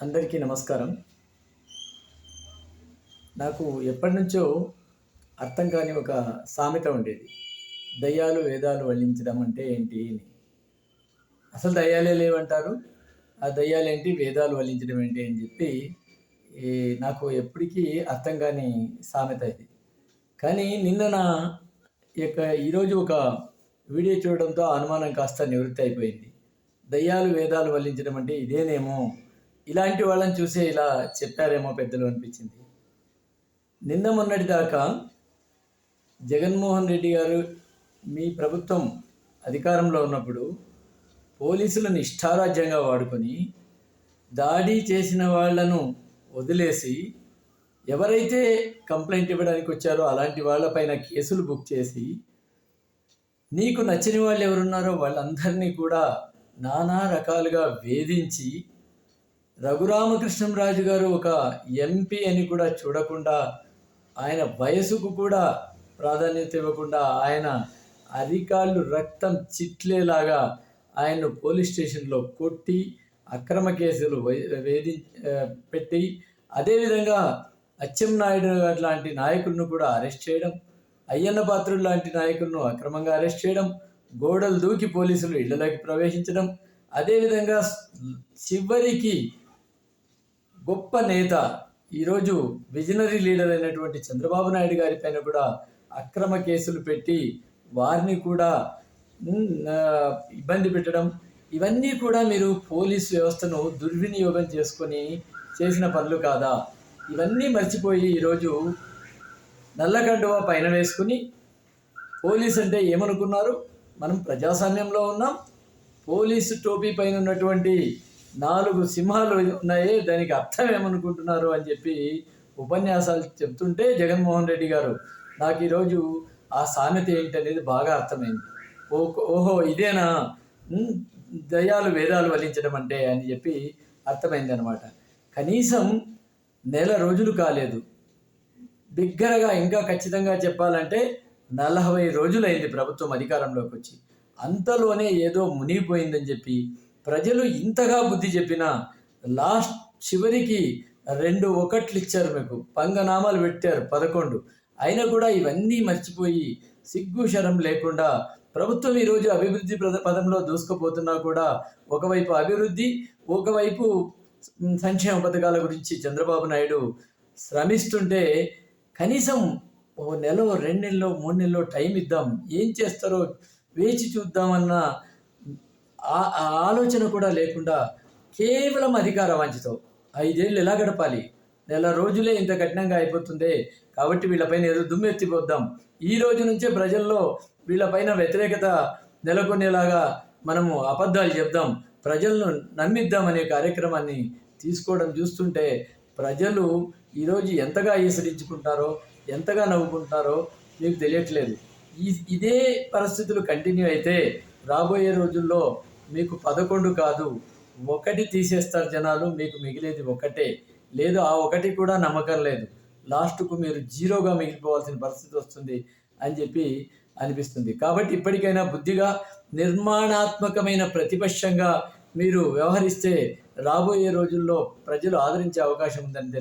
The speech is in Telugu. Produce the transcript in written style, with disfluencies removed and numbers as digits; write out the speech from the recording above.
అందరికీ నమస్కారం. నాకు ఎప్పటినుంచో అర్థం కాని ఒక సామెత ఉండేది. దయ్యాలు వేదాలు వల్లించడం అంటే ఏంటి అని. అసలు దయ్యాలే లేవంటారు. ఆ దయ్యాలేంటి, వేదాలు వల్లించడం ఏంటి అని చెప్పి ఈ నాకు ఎప్పటికీ అర్థం కాని సామెత ఇది. కానీ నిన్న ఈరోజు ఒక వీడియో చూడడంతో ఆ అనుమానం కాస్త నివృత్తి అయిపోయింది. దయ్యాలు వేదాలు వల్లించడం అంటే ఇదేనేమో! ఇలాంటి వాళ్ళని చూసే ఇలా చెప్పారేమో పెద్దలు అనిపించింది. నిన్న మొన్నటి దాకా జగన్మోహన్ రెడ్డి గారు మీ ప్రభుత్వం అధికారంలో ఉన్నప్పుడు పోలీసులను ఇష్టారాజ్యంగా వాడుకొని దాడి చేసిన వాళ్లను వదిలేసి ఎవరైతే కంప్లైంట్ ఇవ్వడానికి వచ్చారో అలాంటి వాళ్ళపైన కేసులు బుక్ చేసి నీకు నచ్చని వాళ్ళు ఎవరున్నారో వాళ్ళందరినీ కూడా నానా రకాలుగా వేధించి రఘురామకృష్ణంరాజు గారు ఒక ఎంపీ అని కూడా చూడకుండా ఆయన వయసుకు కూడా ప్రాధాన్యత ఇవ్వకుండా ఆయన అరికాళ్ళు రక్తం చిట్లేలాగా ఆయన్ను పోలీస్ స్టేషన్లో కొట్టి అక్రమ కేసులు పెట్టి అదేవిధంగా అచ్చెన్నాయుడు గారు లాంటి నాయకులను కూడా అరెస్ట్ చేయడం, అయ్యన్న పాత్రుడు లాంటి నాయకులను అక్రమంగా అరెస్ట్ చేయడం, గోడలు దూకి పోలీసులు ఇళ్లలోకి ప్రవేశించడం, అదేవిధంగా చివరికి గొప్ప నేత ఈరోజు విజనరీ లీడర్ అయినటువంటి చంద్రబాబు నాయుడు గారి పైన కూడా అక్రమ కేసులు పెట్టి వారిని కూడా ఇబ్బంది పెట్టడం, ఇవన్నీ కూడా మీరు పోలీస్ వ్యవస్థను దుర్వినియోగం చేసుకొని చేసిన పనులు కాదా? ఇవన్నీ మర్చిపోయి ఈరోజు నల్లకండువా పైన వేసుకుని పోలీస్ అంటే ఏమనుకున్నారు? మనం ప్రజాస్వామ్యంలో ఉన్నాం. పోలీసు టోపీ పైన ఉన్నటువంటి 4 సింహాలు ఉన్నాయే, దానికి అర్థం ఏమనుకుంటున్నారు అని చెప్పి ఉపన్యాసాలు చెప్తుంటే జగన్మోహన్ రెడ్డి గారు నాకు ఈరోజు ఆ సామెత ఏంటనేది బాగా అర్థమైంది. ఓహో ఇదేనా దయ్యాలు వేదాలు వల్లించడం అంటే అని చెప్పి అర్థమైంది అనమాట. కనీసం నెల రోజులు కాలేదు, బిగ్గరగా ఇంకా ఖచ్చితంగా చెప్పాలంటే 40 రోజులైంది ప్రభుత్వం అధికారంలోకి వచ్చి. అంతలోనే ఏదో మునిగిపోయిందని చెప్పి ప్రజలు ఇంతగా బుద్ధి చెప్పినా లాస్ట్ చివరికి 2 ఒకట్లు ఇచ్చారు, మీకు పంగనామాలు పెట్టారు 11. అయినా కూడా ఇవన్నీ మర్చిపోయి సిగ్గు శరం లేకుండా ప్రభుత్వం ఈరోజు అభివృద్ధి పదంలో దూసుకుపోతున్నా కూడా ఒకవైపు అభివృద్ధి, ఒకవైపు సంక్షేమ పథకాల గురించి చంద్రబాబు నాయుడు శ్రమిస్తుంటే కనీసం ఓ నెల 2 నెలలో 3 నెలలో టైం ఇద్దాం, ఏం చేస్తారో వేచి చూద్దామన్న ఆలోచన కూడా లేకుండా కేవలం అధికార వాంఛతో 5 ఏళ్ళు ఎలా గడపాలి, నెల రోజులే ఇంత కఠినంగా అయిపోతుంది కాబట్టి వీళ్ళపైన ఏదో దుమ్మెత్తిపోద్దాం, ఈ రోజు నుంచే ప్రజల్లో వీళ్ళపైన వ్యతిరేకత నెలకొనేలాగా మనము అబద్ధాలు చెప్దాం, ప్రజలను నమ్మిద్దామనే కార్యక్రమాన్ని తీసుకోవడం చూస్తుంటే ప్రజలు ఈరోజు ఎంతగా ఈసడించుకుంటారో, ఎంతగా నవ్వుకుంటారో మీకు తెలియట్లేదు. ఇదే పరిస్థితులు కంటిన్యూ అయితే రాబోయే రోజుల్లో మీకు 11 కాదు 1 తీసేస్తారు జనాలు, మీకు మిగిలేది 1. లేదు ఆ 1 కూడా నమ్మకం లేదు, లాస్ట్కు మీరు జీరోగా మిగిలిపోవాల్సిన పరిస్థితి వస్తుంది అని చెప్పి అనిపిస్తుంది. కాబట్టి ఇప్పటికైనా బుద్ధిగా నిర్మాణాత్మకమైన ప్రతిపక్షంగా మీరు వ్యవహరిస్తే రాబోయే రోజుల్లో ప్రజలు ఆదరించే అవకాశం ఉందని